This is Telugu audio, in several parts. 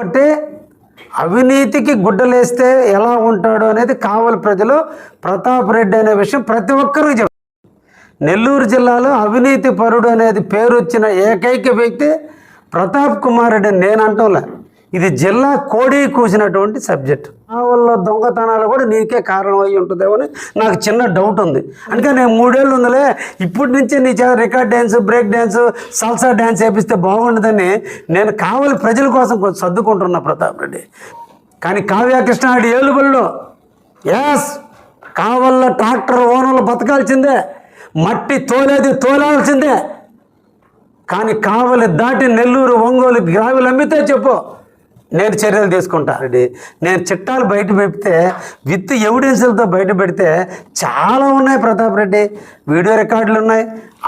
అంటే అవినీతికి గుడ్డలేస్తే ఎలా ఉంటాడు అనేది కావలి ప్రజలు ప్రతాప్ రెడ్డి అనే విషయం ప్రతి ఒక్కరికి చెప్తారు. నెల్లూరు జిల్లాలో అవినీతి పరుడు అనేది పేరు వచ్చిన ఏకైక వ్యక్తి ప్రతాప్ కుమార్ రెడ్డి. నేను అంటోలే, ఇది జిల్లా కోడి కూసినటువంటి సబ్జెక్ట్. కావల్లో దొంగతనాలు కూడా నీకే కారణం అయ్యి ఉంటుందేమో అని నాకు చిన్న డౌట్ ఉంది. అందుకని నేను 3 ఏళ్ళు ఉందిలే, ఇప్పటి నుంచే నీ చేత record dance, break dance, salsa dance వేపిస్తే బాగుండదని నేను కావలి ప్రజల కోసం కొంచెం సర్దుకుంటున్నా ప్రతాప్ రెడ్డి. కానీ కావ్యకృష్ణారెడ్డి ఏలుబడిలో ఎస్ కావల్లో ట్రాక్టర్ ఓనర్లు బతకాల్సిందే, మట్టి తోలాల్సిందే. కానీ కావలి దాటి నెల్లూరు, ఒంగోలు గ్రావిలు అమ్మితే చెప్పు, నేను చర్యలు తీసుకుంటా. నేను చిట్టాలు బయట పెడితే విత్ ఎవిడెన్స్లతో బయట పెడితే చాలా ఉన్నాయి ప్రతాప్ రెడ్డి. వీడియో రికార్డులు ఉన్నాయి,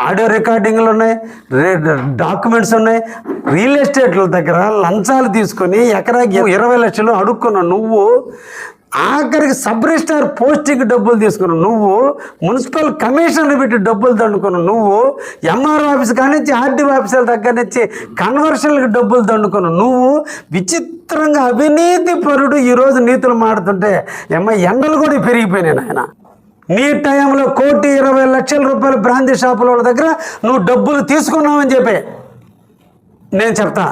ఆడియో రికార్డింగ్లు ఉన్నాయి, డాక్యుమెంట్స్ ఉన్నాయి. రియల్ ఎస్టేట్ల దగ్గర లంచాలు తీసుకొని ఎకరాకి 20 లక్షలు అడుక్కున్నావు నువ్వు. ఆఖరికి సబ్ రిజిస్ట్రార్ పోస్టింగ్ డబ్బులు తీసుకున్నావు నువ్వు. మున్సిపల్ కమిషనర్ పెట్టి డబ్బులు దండుకున్నావు నువ్వు. ఎంఆర్ఓ ఆఫీస్ కానించి ఆర్డీఓ ఆఫీసుల దగ్గర నుంచి కన్వర్షన్లకు డబ్బులు దండుకున్నావు నువ్వు. విచిత్రంగా అవినీతి పరుడు ఈరోజు నీతులు మాడుతుంటే ఎండలు కూడా పెరిగిపోయినాయి ఆయన. నీ టైంలో 1,20,00,000 రూపాయలు బ్రాందీ షాపుల వాళ్ళ దగ్గర నువ్వు డబ్బులు తీసుకున్నావని చెప్పి నేను చెప్తా.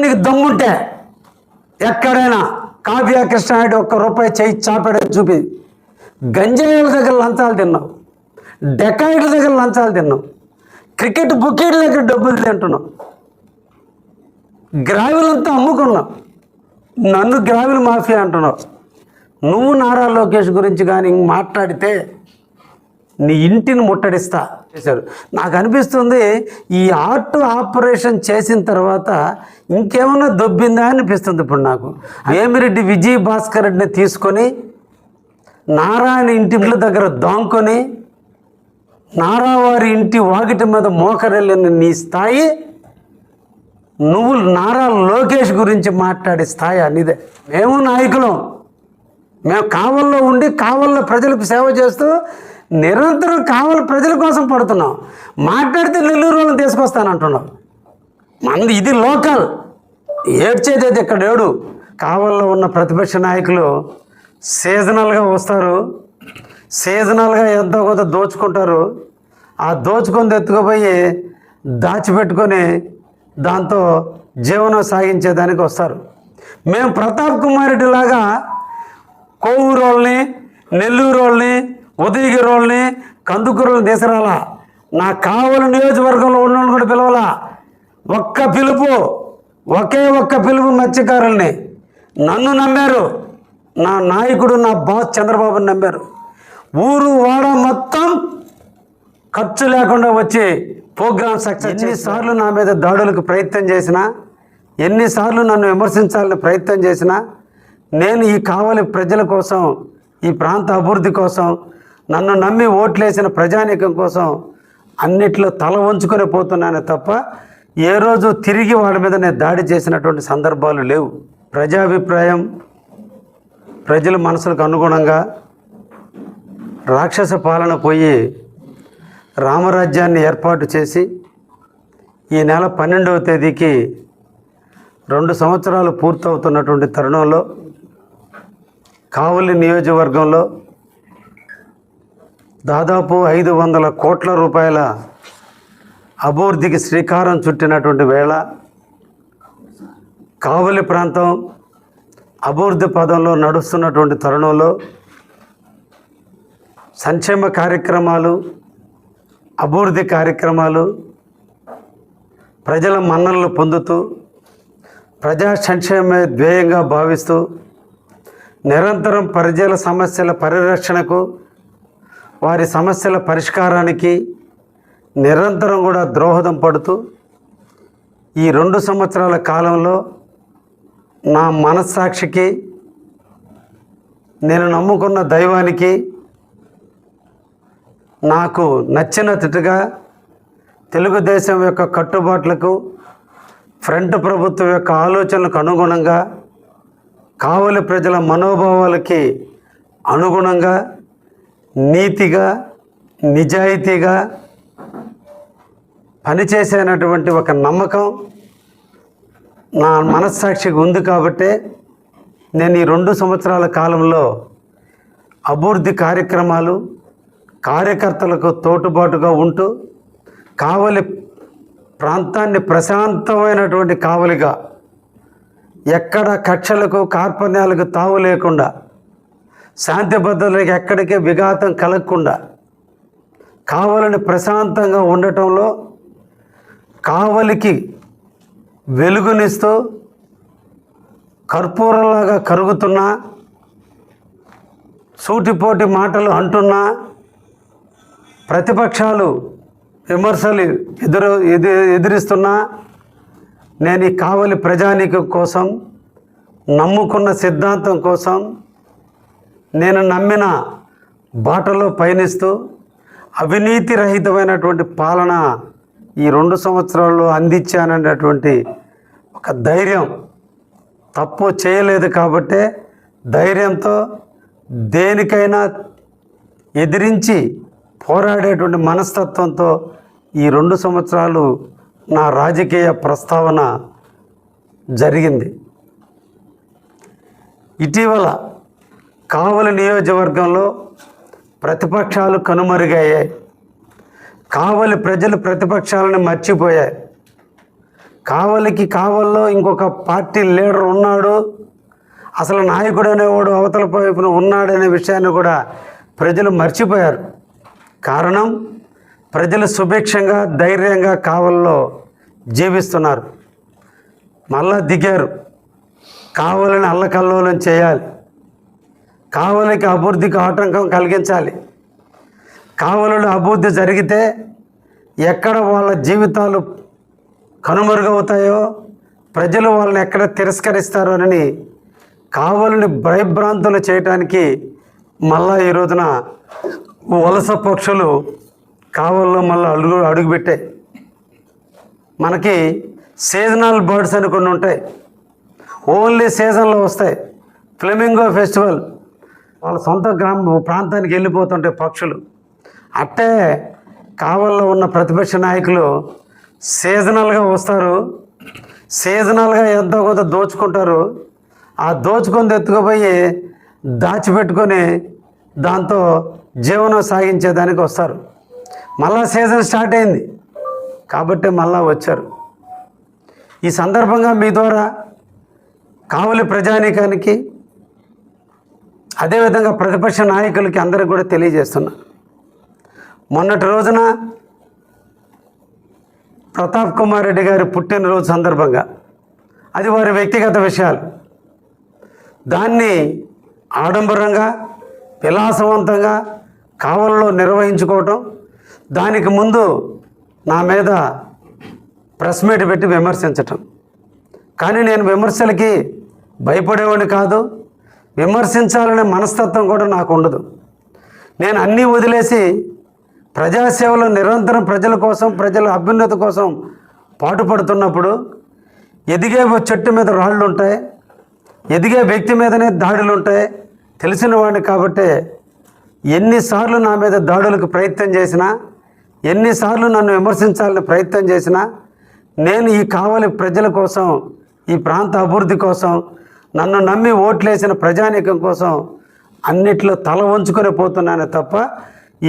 నీకు దమ్ముంటే ఎక్కడైనా కావ్యకృష్ణారెడ్డి 1 రూపాయి చేయి చాపాడని చూపి. గంజాయిల దగ్గర లంచాలు తిన్నావు, డెకాయిల దగ్గర లంచాలు తిన్నావు, క్రికెట్ బుకెట్ల దగ్గర డబ్బులు తింటున్నావు, గ్రావిలంతా అమ్ముకున్నావు, నన్ను గ్రావిల్ మాఫియా అంటున్నావు. నువ్వు నారా లోకేష్ గురించి కానీ మాట్లాడితే నీ ఇంటిని ముట్టడిస్తా చేశారు. నాకు అనిపిస్తుంది ఈ ఆర్ట్ ఆపరేషన్ చేసిన తర్వాత ఇంకేమన్నా దొబ్బిందా అనిపిస్తుంది ఇప్పుడు నాకు. వేమిరెడ్డి విజయ్ భాస్కర్ రెడ్డిని తీసుకొని నారాయణ ఇంటి దగ్గర దాంకొని నారావారి ఇంటి వాకిటి మీద మోకరెళ్ళిన నీ స్థాయి, నువ్వు నారా లోకేష్ గురించి మాట్లాడే స్థాయి అనేది. మేము నాయకులం, మేము కావల్లో ఉండి కావల్లో ప్రజలకు సేవ చేస్తూ నిరంతరం కావలి ప్రజల కోసం పడుతున్నాం. మాట్లాడితే నెల్లూరు వాళ్ళని తీసుకొస్తానంటున్నాం. మంది ఇది లోకల్, ఏడ్చేది ఇక్కడ ఏడు. కావల్లో ఉన్న ప్రతిపక్ష నాయకులు సీజనల్గా వస్తారు, సీజనల్గా ఎంతో కొంత దోచుకుంటారు. ఆ దోచుకొని ఎత్తుకుపోయి దాచిపెట్టుకొని దాంతో జీవనం సాగించేదానికి వస్తారు. మేము ప్రతాప్ కుమార్ రెడ్డి లాగా కోవూరు వాళ్ళని, నెల్లూరు వాళ్ళని, ఉదయగిరి వాళ్ళని, కందుకూరుని తీసుకురాలా. నా కావలి నియోజకవర్గంలో ఉన్న కూడా పిలవాలా. ఒకే ఒక్క పిలుపు మత్స్యకారుల్ని. నన్ను నమ్మారు, నా నాయకుడు నా బాస్ చంద్రబాబుని నమ్మారు. ఊరు వాడ మొత్తం ఖర్చు లేకుండా వచ్చి ప్రోగ్రామ్ సక్సెస్. ఎన్నిసార్లు నా మీద దాడులకు ప్రయత్నం చేసినా, ఎన్నిసార్లు నన్ను విమర్శించాలని ప్రయత్నం చేసినా, నేను ఈ కావలి ప్రజల కోసం, ఈ ప్రాంత అభివృద్ధి కోసం, నన్ను నమ్మి ఓట్లేసిన ప్రజానీకం కోసం అన్నిట్లో తల వంచుకొని పోతున్నానే తప్ప ఏ రోజు తిరిగి వాళ్ళ మీద నేను దాడి చేసినటువంటి సందర్భాలు లేవు. ప్రజాభిప్రాయం, ప్రజల మనసులకు అనుగుణంగా రాక్షస పాలన పోయి రామరాజ్యాన్ని ఏర్పాటు చేసి ఈ నెల 12వ తేదీకి 2 సంవత్సరాలు పూర్తవుతున్నటువంటి తరుణంలో కావలి నియోజకవర్గంలో దాదాపు 500 కోట్ల రూపాయల అభివృద్ధికి శ్రీకారం చుట్టినటువంటి వేళ కావలి ప్రాంతం అభివృద్ధి పదంలో నడుస్తున్నటువంటి తరుణంలో సంక్షేమ కార్యక్రమాలు, అభివృద్ధి కార్యక్రమాలు, ప్రజల మన్ననలు పొందుతూ ప్రజా సంక్షేమే ధ్యేయంగా భావిస్తూ నిరంతరం ప్రజల సమస్యల పరిరక్షణకు, వారి సమస్యల పరిష్కారానికి నిరంతరం కూడా దోహదం పడుతూ ఈ 2 సంవత్సరాల కాలంలో నా మనస్సాక్షికి, నేను నమ్ముకున్న దైవానికి, నాకు నచ్చినట్టుగా తెలుగుదేశం యొక్క కట్టుబాట్లకు, ఫ్రంట్ ప్రభుత్వం యొక్క ఆలోచనలకు అనుగుణంగా, కావలి ప్రజల మనోభావాలకి అనుగుణంగా, నీతిగా, నిజాయితీగా పనిచేసేటటువంటి ఒక నమ్మకం నా మనస్సాక్షిగా ఉంది కాబట్టే నేను ఈ 2 సంవత్సరాల కాలంలో అభివృద్ధి కార్యక్రమాలు, కార్యకర్తలకు తోటుబాటుగా ఉంటూ కావలి ప్రాంతాన్ని ప్రశాంతమైనటువంటి కావలిగా, ఎక్కడ కక్షలకు కార్పణ్యాలకు తావు లేకుండా, శాంతి భద్రతలకు ఎక్కడికే విఘాతం కలగకుండా కావలిని ప్రశాంతంగా ఉండటంలో కావలికి వెలుగునిస్తూ కర్పూరంలాగా కరుగుతున్నా, సూటిపోటి మాటలు అంటున్నా, ప్రతిపక్షాలు విమర్శలు ఎదిరిస్తున్నా, నేను ఈ కావలి ప్రజానీకం కోసం, నమ్ముకున్న సిద్ధాంతం కోసం, నేను నమ్మిన బాటలో పయనిస్తూ అవినీతి రహితమైనటువంటి పాలన ఈ 2 సంవత్సరాల్లో అందించాననేటువంటి ఒక ధైర్యం, తప్పు చేయలేదు కాబట్టే ధైర్యంతో దేనికైనా ఎదిరించి పోరాడేటువంటి మనస్తత్వంతో ఈ 2 సంవత్సరాలు నా రాజకీయ ప్రస్తావన జరిగింది. ఇటీవల కావలి నియోజకవర్గంలో ప్రతిపక్షాలు కనుమరుగయ్యాయి. కావలి ప్రజలు ప్రతిపక్షాలను మర్చిపోయాయి. కావలిలో ఇంకొక పార్టీ లీడర్ ఉన్నాడు, అసలు నాయకుడు అనేవాడు అవతల వైపున ఉన్నాడనే విషయాన్ని కూడా ప్రజలు మర్చిపోయారు. కారణం, ప్రజలు సుభిక్షంగా ధైర్యంగా కావలిలో జీవిస్తున్నారు. మళ్ళా దిగారు. కావలిని అల్లకల్లోలం చేయాలి, కావలికి అభివృద్ధికి ఆటంకం కలిగించాలి. కావలిలో అభివృద్ధి జరిగితే ఎక్కడ వాళ్ళ జీవితాలు కనుమరుగవుతాయో, ప్రజలు వాళ్ళని ఎక్కడ తిరస్కరిస్తారో అని కావలిని భయభ్రాంతులు చేయటానికి మళ్ళా ఈ రోజున వలస పక్షులు కావలిలో మళ్ళీ అడుగుపెట్టాయి. మనకి సీజనల్ బర్డ్స్ అని కొన్ని ఉంటాయి, ఓన్లీ సీజన్లో వస్తాయి. ఫ్లెమింగో ఫెస్టివల్ వాళ్ళ సొంత ప్రాంతానికి వెళ్ళిపోతుంటాయి పక్షులు. అట్టే కావలిలో ఉన్న ప్రతిపక్ష నాయకులు సీజనల్గా వస్తారు, సీజనల్గా ఎంతో కొంత దోచుకుంటారు. ఆ దోచుకొని ఎత్తుకుపోయి దాచిపెట్టుకొని దాంతో జీవనం సాగించేదానికి వస్తారు. మళ్ళా సీజన్ స్టార్ట్ అయింది కాబట్టి మళ్ళా వచ్చారు. ఈ సందర్భంగా మీ ద్వారా కావలి ప్రజానీకానికి, అదేవిధంగా ప్రతిపక్ష నాయకులకి అందరికీ కూడా తెలియజేస్తున్నా, మొన్నటి రోజున ప్రతాప్ కుమార్ రెడ్డి గారి పుట్టినరోజు సందర్భంగా, అది వారి వ్యక్తిగత విషయాలు, దాన్ని ఆడంబరంగా విలాసవంతంగా కావలిలో నిర్వహించుకోవటం, దానికి ముందు నా మీద ప్రెస్ మీట్ పెట్టి విమర్శించటం. కానీ నేను విమర్శలకి భయపడేవాడిని కాదు, విమర్శించాలనే మనస్తత్వం కూడా నాకు ఉండదు. నేను అన్నీ వదిలేసి ప్రజాసేవలో నిరంతరం ప్రజల కోసం, ప్రజల అభ్యున్నతి కోసం పాటుపడుతున్నప్పుడు ఎదిగే చెట్టు మీద రాళ్ళు ఉంటాయి, ఎదిగే వ్యక్తి మీదనే దాడులు ఉంటాయి తెలిసిన వాడిని. కాబట్టి ఎన్నిసార్లు నా మీద దాడులకు ప్రయత్నం చేసినా, ఎన్నిసార్లు నన్ను విమర్శించాలని ప్రయత్నం చేసినా, నేను ఈ కావలి ప్రజల కోసం, ఈ ప్రాంత అభివృద్ధి కోసం, నన్ను నమ్మి ఓట్లేసిన ప్రజానీకం కోసం అన్నిట్లో తల వంచుకొని పోతున్నానే తప్ప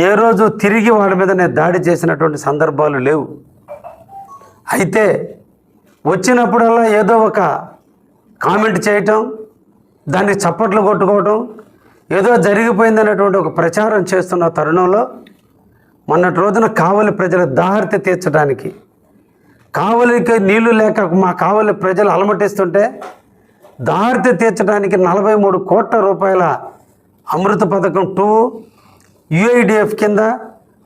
ఏ రోజు తిరిగి వాడి మీద నేను దాడి చేసినటువంటి సందర్భాలు లేవు. అయితే వచ్చినప్పుడల్లా ఏదో ఒక కామెంట్ చేయటం, దాన్ని చప్పట్లు కొట్టుకోవటం, ఏదో జరిగిపోయిందనేటువంటి ఒక ప్రచారం చేస్తున్న తరుణంలో మొన్నటి రోజున కావలి ప్రజల దాహర్తి తీర్చడానికి, కావలికి నీళ్లు లేక మా కావలి ప్రజలు అలమటిస్తుంటే దాహర్తి తీర్చడానికి 43 కోట్ల రూపాయల అమృత పథకం 2 UIDF కింద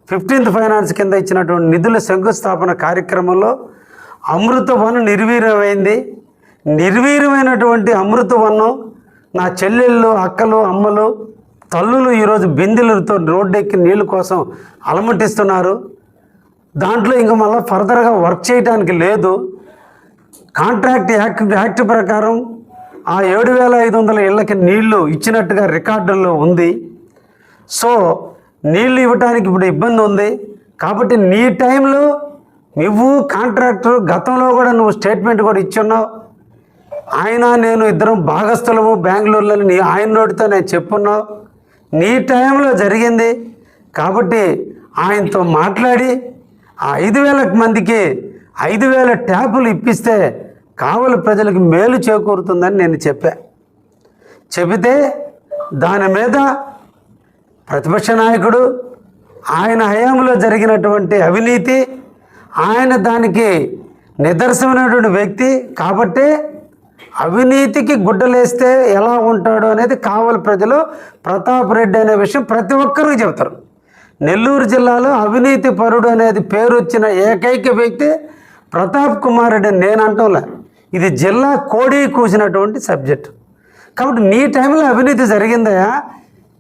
15th ఫైనాన్స్ కింద ఇచ్చినటువంటి నిధుల శంకుస్థాపన కార్యక్రమంలో అమృత వన్ నిర్వీర్యమైంది. నిర్వీర్యమైనటువంటి అమృత వన్ను నా చెల్లెళ్ళు, అక్కలు, అమ్మలు, తల్లులు ఈరోజు బిందెలతో రోడ్డెక్కి నీళ్ళ కోసం అలమటిస్తున్నారు. దాంట్లో ఇంకా మళ్ళీ ఫర్దర్గా వర్క్ చేయడానికి లేదు. కాంట్రాక్ట్ యాక్ట్ ప్రకారం ఆ 7,500 ఇళ్ళకి నీళ్లు ఇచ్చినట్టుగా రికార్డుల్లో ఉంది. సో నీళ్ళు ఇవ్వటానికి ఇప్పుడు ఇబ్బంది ఉంది. కాబట్టి నీ టైంలో నువ్వు కాంట్రాక్టర్ గతంలో కూడా నువ్వు స్టేట్మెంట్ కూడా ఇచ్చున్నావు, ఆయన నేను ఇద్దరం భాగస్థులము బెంగళూరులో ఆయన నోటితో నేను చెప్పున్నావు. నీ టైంలో జరిగింది కాబట్టి ఆయనతో మాట్లాడి ఆ 5,000 మందికి 5,000 ట్యాపులు ఇప్పిస్తే కావలి ప్రజలకు మేలు చేకూరుతుందని నేను చెబితే దాని మీద ప్రతిపక్ష నాయకుడు ఆయన హయాంలో జరిగినటువంటి అవినీతి, ఆయన దానికి నిదర్శనమైనటువంటి వ్యక్తి కాబట్టి అవినీతికి గుడ్డలేస్తే ఎలా ఉంటాడో అనేది కావలి ప్రజలు ప్రతాప్ రెడ్డి అనే విషయం ప్రతి ఒక్కరికి చెబుతారు. నెల్లూరు జిల్లాలో అవినీతి పరుడు అనేది పేరు వచ్చిన ఏకైక వ్యక్తి ప్రతాప్ కుమార్ రెడ్డి. నేను అంటోలే, ఇది జిల్లా కోడి కూసినటువంటి సబ్జెక్ట్. కాబట్టి నీ టైంలో అవినీతి జరిగిందయా,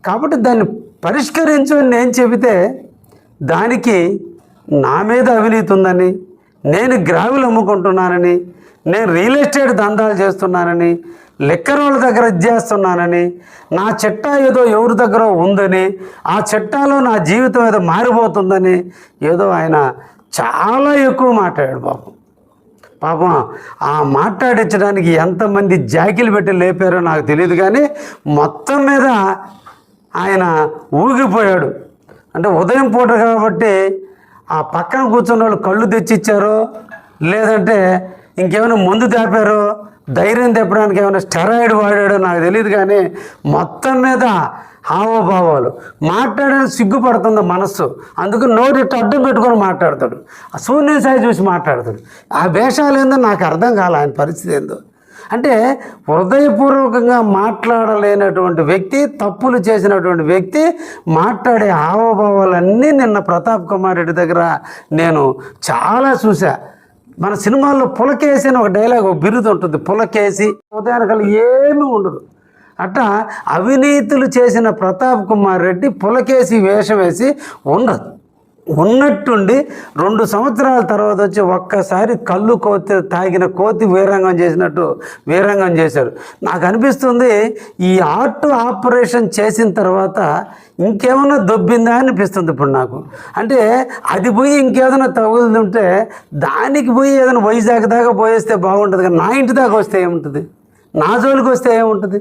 కాబట్టి దాన్ని పరిష్కరించు అని నేను చెబితే దానికి నా మీద అవినీతి ఉందని, నేను గ్రావెల్ అమ్ముకుంటున్నానని, నేను రియల్ ఎస్టేట్ దందాలు చేస్తున్నానని, లిక్కర్ వాళ్ళ దగ్గర చేస్తున్నానని, నా చిట్టా ఏదో ఎవరి దగ్గర ఉందని, ఆ చిట్టాలో నా జీవితం ఏదో మారిపోతుందని ఏదో ఆయన చాలా ఎక్కువ మాట్లాడాడు. పాపం ఆ మాట్లాడించడానికి ఎంతమంది జాకిలు పెట్టి లేపారో నాకు తెలియదు, కానీ మొత్తం మీద ఆయన ఊగిపోయాడు. అంటే ఉదయం పూట కాబట్టి ఆ పక్కన కూర్చున్న వాళ్ళు కళ్ళు తెచ్చిచ్చారో లేదంటే ఇంకేమైనా మందు తేపారో, ధైర్యం తెప్పడానికి ఏమైనా స్టెరాయిడ్ వాడాడో నాకు తెలియదు, కానీ మొత్తం మీద హావభావాలు మాట్లాడడానికి సిగ్గుపడుతుంది మనస్సు. అందుకు నోటి అడ్డం పెట్టుకొని మాట్లాడతాడు, ఆ శూన్య స్థాయి చూసి మాట్లాడతాడు. ఆ వేషాలు ఏందో నాకు అర్థం కాలే, ఆయన పరిస్థితి ఏందో. అంటే హృదయపూర్వకంగా మాట్లాడలేనటువంటి వ్యక్తి, తప్పులు చేసినటువంటి వ్యక్తి మాట్లాడే హావభావాలన్నీ నిన్న ప్రతాప్ కుమార్ రెడ్డి దగ్గర నేను చాలా చూసా. మన సినిమాల్లో పులకేసి అని ఒక డైలాగ్, ఒక బిరుదు ఉంటుంది, పులకేసి. ఉదయానికల్లా ఏమీ ఉండదు. అట్లా అవినీతులు చేసిన ప్రతాప్ కుమార్ రెడ్డి పులకేసి వేషం వేసి ఉన్నట్టుండి 2 సంవత్సరాల తర్వాత వచ్చి ఒక్కసారి కళ్ళు తాగిన కోతి వీరంగం చేసినట్టు వీరంగం చేశాడు. నాకు అనిపిస్తుంది ఈ హార్ట్ ఆపరేషన్ చేసిన తర్వాత ఇంకేమన్నా దొబ్బిందా అనిపిస్తుంది ఇప్పుడు నాకు. అంటే అది పోయి ఇంకేదైనా తగులుతుంటే దానికి పోయి ఏదైనా వైజాగ్ దాకా పోయేస్తే బాగుంటుంది, కానీ నా ఇంటి దాకా వస్తే ఏముంటుంది, నా జోలికి వస్తే ఏముంటుంది.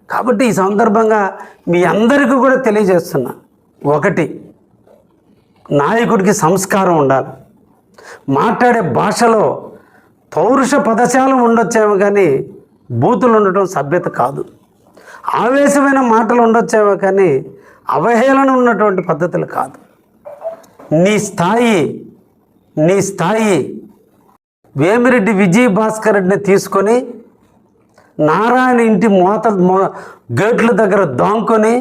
కాబట్టి ఈ సందర్భంగా మీ అందరికీ కూడా తెలియజేస్తున్నా, ఒకటి, నాయకుడికి సంస్కారం ఉండాలి. మాట్లాడే భాషలో పౌరుష పదజాలం ఉండొచ్చేమో కానీ బూతులు ఉండటం సభ్యత కాదు. ఆవేశమైన మాటలు ఉండొచ్చేమో కానీ అవహేళన ఉన్నటువంటి పద్ధతులు కాదు. నీ స్థాయి వేమిరెడ్డి విజయ్ భాస్కర్ రెడ్డిని తీసుకొని నారాయణ ఇంటి గేట్ల దగ్గర దాంకొని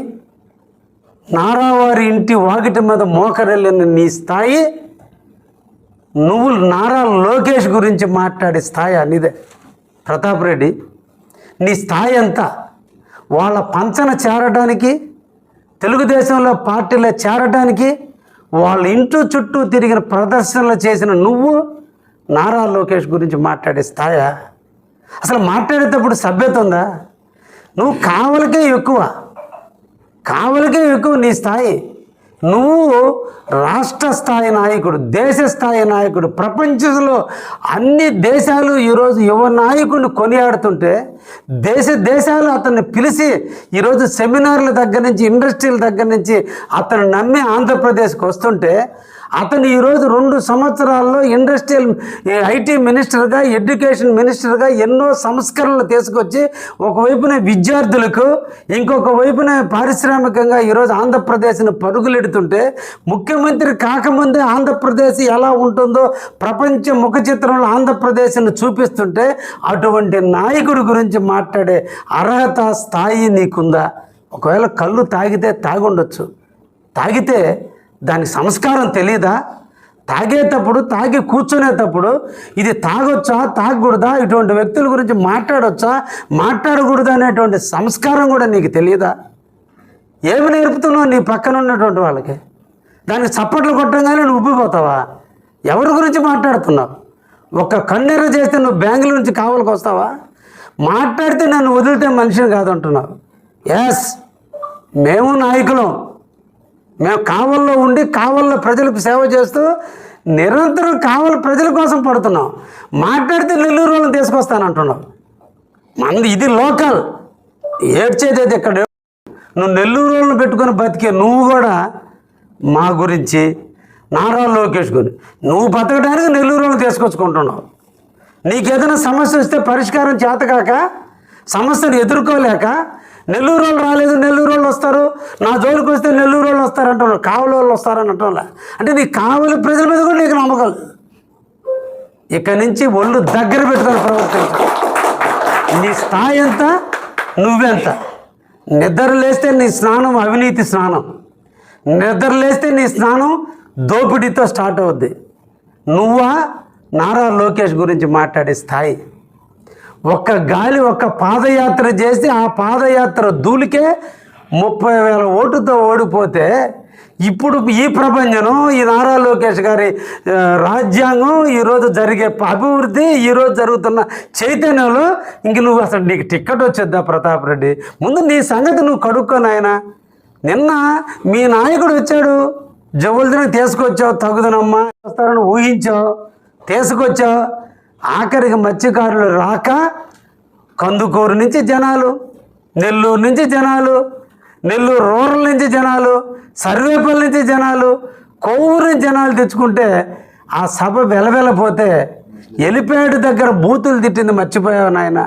నారావారి ఇంటి వాకిటి మీద మోకరెళ్ళిన నీ స్థాయి, నువ్వు నారా లోకేష్ గురించి మాట్లాడే స్థాయి అనేదే ప్రతాప్ రెడ్డి. నీ స్థాయి అంతా వాళ్ళ పంచన చేరడానికి, తెలుగుదేశంలో పార్టీలో చేరడానికి వాళ్ళ ఇంటి చుట్టూ తిరిగిన ప్రదర్శనలు చేసిన నువ్వు నారా లోకేష్ గురించి మాట్లాడే స్థాయా? అసలు మాట్లాడేటప్పుడు సభ్యత ఉందా? నువ్వు కావలికే ఎక్కువ నీ స్థాయి. నువ్వు రాష్ట్ర స్థాయి నాయకుడు, దేశ స్థాయి నాయకుడు. ప్రపంచంలో అన్ని దేశాలు ఈరోజు యువ నాయకుడిని కొనియాడుతుంటే దేశాలు అతన్ని పిలిచి ఈరోజు సెమినార్ల దగ్గర నుంచి, ఇండస్ట్రీల దగ్గర నుంచి అతను నమ్మి ఆంధ్రప్రదేశ్కి వస్తుంటే అతను ఈరోజు 2 సంవత్సరాల్లో ఇండస్ట్రియల్ ఐటీ మినిస్టర్గా, ఎడ్యుకేషన్ మినిస్టర్గా ఎన్నో సంస్కరణలు తీసుకొచ్చి ఒకవైపున విద్యార్థులకు, ఇంకొక వైపున పారిశ్రామికంగా ఈరోజు ఆంధ్రప్రదేశ్ని పరుగులెడుతుంటే, ముఖ్యమంత్రి కాకముందే ఆంధ్రప్రదేశ్ ఎలా ఉంటుందో ప్రపంచ ముఖ చిత్రంలో ఆంధ్రప్రదేశ్ని చూపిస్తుంటే అటువంటి నాయకుడి గురించి మాట్లాడే అర్హత, స్థాయి నీకుందా? ఒకవేళ కళ్ళు తాగితే తాగుండొచ్చు, తాగితే దానికి సంస్కారం తెలీదా? తాగేటప్పుడు, తాగి కూర్చునేటప్పుడు ఇది తాగొచ్చా, తాగకూడదా, ఇటువంటి వ్యక్తుల గురించి మాట్లాడొచ్చా, మాట్లాడకూడదా అనేటువంటి సంస్కారం కూడా నీకు తెలియదా? ఏమి నేర్పుతున్నావు నీ పక్కన ఉన్నటువంటి వాళ్ళకి? దానికి చప్పట్లు కొట్టంగానే నువ్వు ఉబ్బిపోతావా? ఎవరి గురించి మాట్లాడుతున్నావు? ఒక కన్నెర చేస్తే నువ్వు బెంగళూరు నుంచి కావలికి వస్తావా? మాట్లాడితే నన్ను వదిలితే మనిషిని కాదంటున్నావు. ఎస్, మేము నాయకులం, మేము కావల్లో ఉండి కావల్లో ప్రజలకు సేవ చేస్తూ నిరంతరం కావలి ప్రజల కోసం పడుతున్నాం. మాట్లాడితే నెల్లూరు వాళ్ళని తీసుకొస్తానంటున్నావు. మనది ఇది లోకల్, ఏడ్చేది అయితే ఇక్కడ. నువ్వు నెల్లూరు వాళ్ళని పెట్టుకొని బతికే నువ్వు కూడా మా గురించి నారా లోకేష్ గురించి నువ్వు బతకడానికి నెల్లూరు వాళ్ళని తీసుకొచ్చుకుంటున్నావు. నీకేదైనా సమస్య వస్తే పరిష్కారం చేతకాక, సమస్యను ఎదుర్కోలేక నెల్లూరు వాళ్ళు రాలేదు, నెల్లూరు వాళ్ళు వస్తారు, నా జోలికి వస్తే నెల్లూరు వాళ్ళు వస్తారు అంటున్నావు, కావలి వాళ్ళు వస్తారని అంటున్నా. అంటే నీకు కావలి ప్రజల మీద కూడా నీకు నమ్మకం. ఇక్కడి నుంచి ఒళ్ళు దగ్గర పెట్టుకొని ప్రవర్తించు. నీ స్థాయి ఎంత, నువ్వెంత. నిద్ర లేస్తే నీ స్నానం అవినీతి స్నానం, నిద్ర లేస్తే నీ స్నానం దోపిడీతో స్టార్ట్ అవుద్ది. నువ్వా నారా లోకేష్ గురించి మాట్లాడే స్థాయి? ఒక్క గాలి ఒక్క పాదయాత్ర చేసి ఆ పాదయాత్ర ధూళికే 30,000 ఓటుతో ఓడిపోతే ఇప్పుడు ఈ ప్రపంచం, ఈ నారా లోకేష్ గారి రాజ్యాంగం, ఈరోజు జరిగే అభివృద్ధి, ఈరోజు జరుగుతున్న చైతన్యంలో ఇంక నువ్వు అసలు నీకు టిక్కెట్ వచ్చేద్దా ప్రతాప్ రెడ్డి? ముందు నీ సంగతి నువ్వు కడుక్కొని. ఆయన నిన్న మీ నాయకుడు వచ్చాడు, జవులదిని తీసుకొచ్చావు, తగుదనమ్మా వస్తారని ఊహించావు, తీసుకొచ్చావు. ఆఖరికి మత్స్యకారులు రాక కందుకూరు నుంచి జనాలు, నెల్లూరు నుంచి జనాలు, నెల్లూరు రూరల్ నుంచి జనాలు, సర్వేపల్లి నుంచి జనాలు, కొవ్వూరు నుంచి జనాలు తెచ్చుకుంటే ఆ సభ వెలవెలపోతే ఎలిపేడు దగ్గర బూతులు తిట్టింది మర్చిపోయావు నాయన.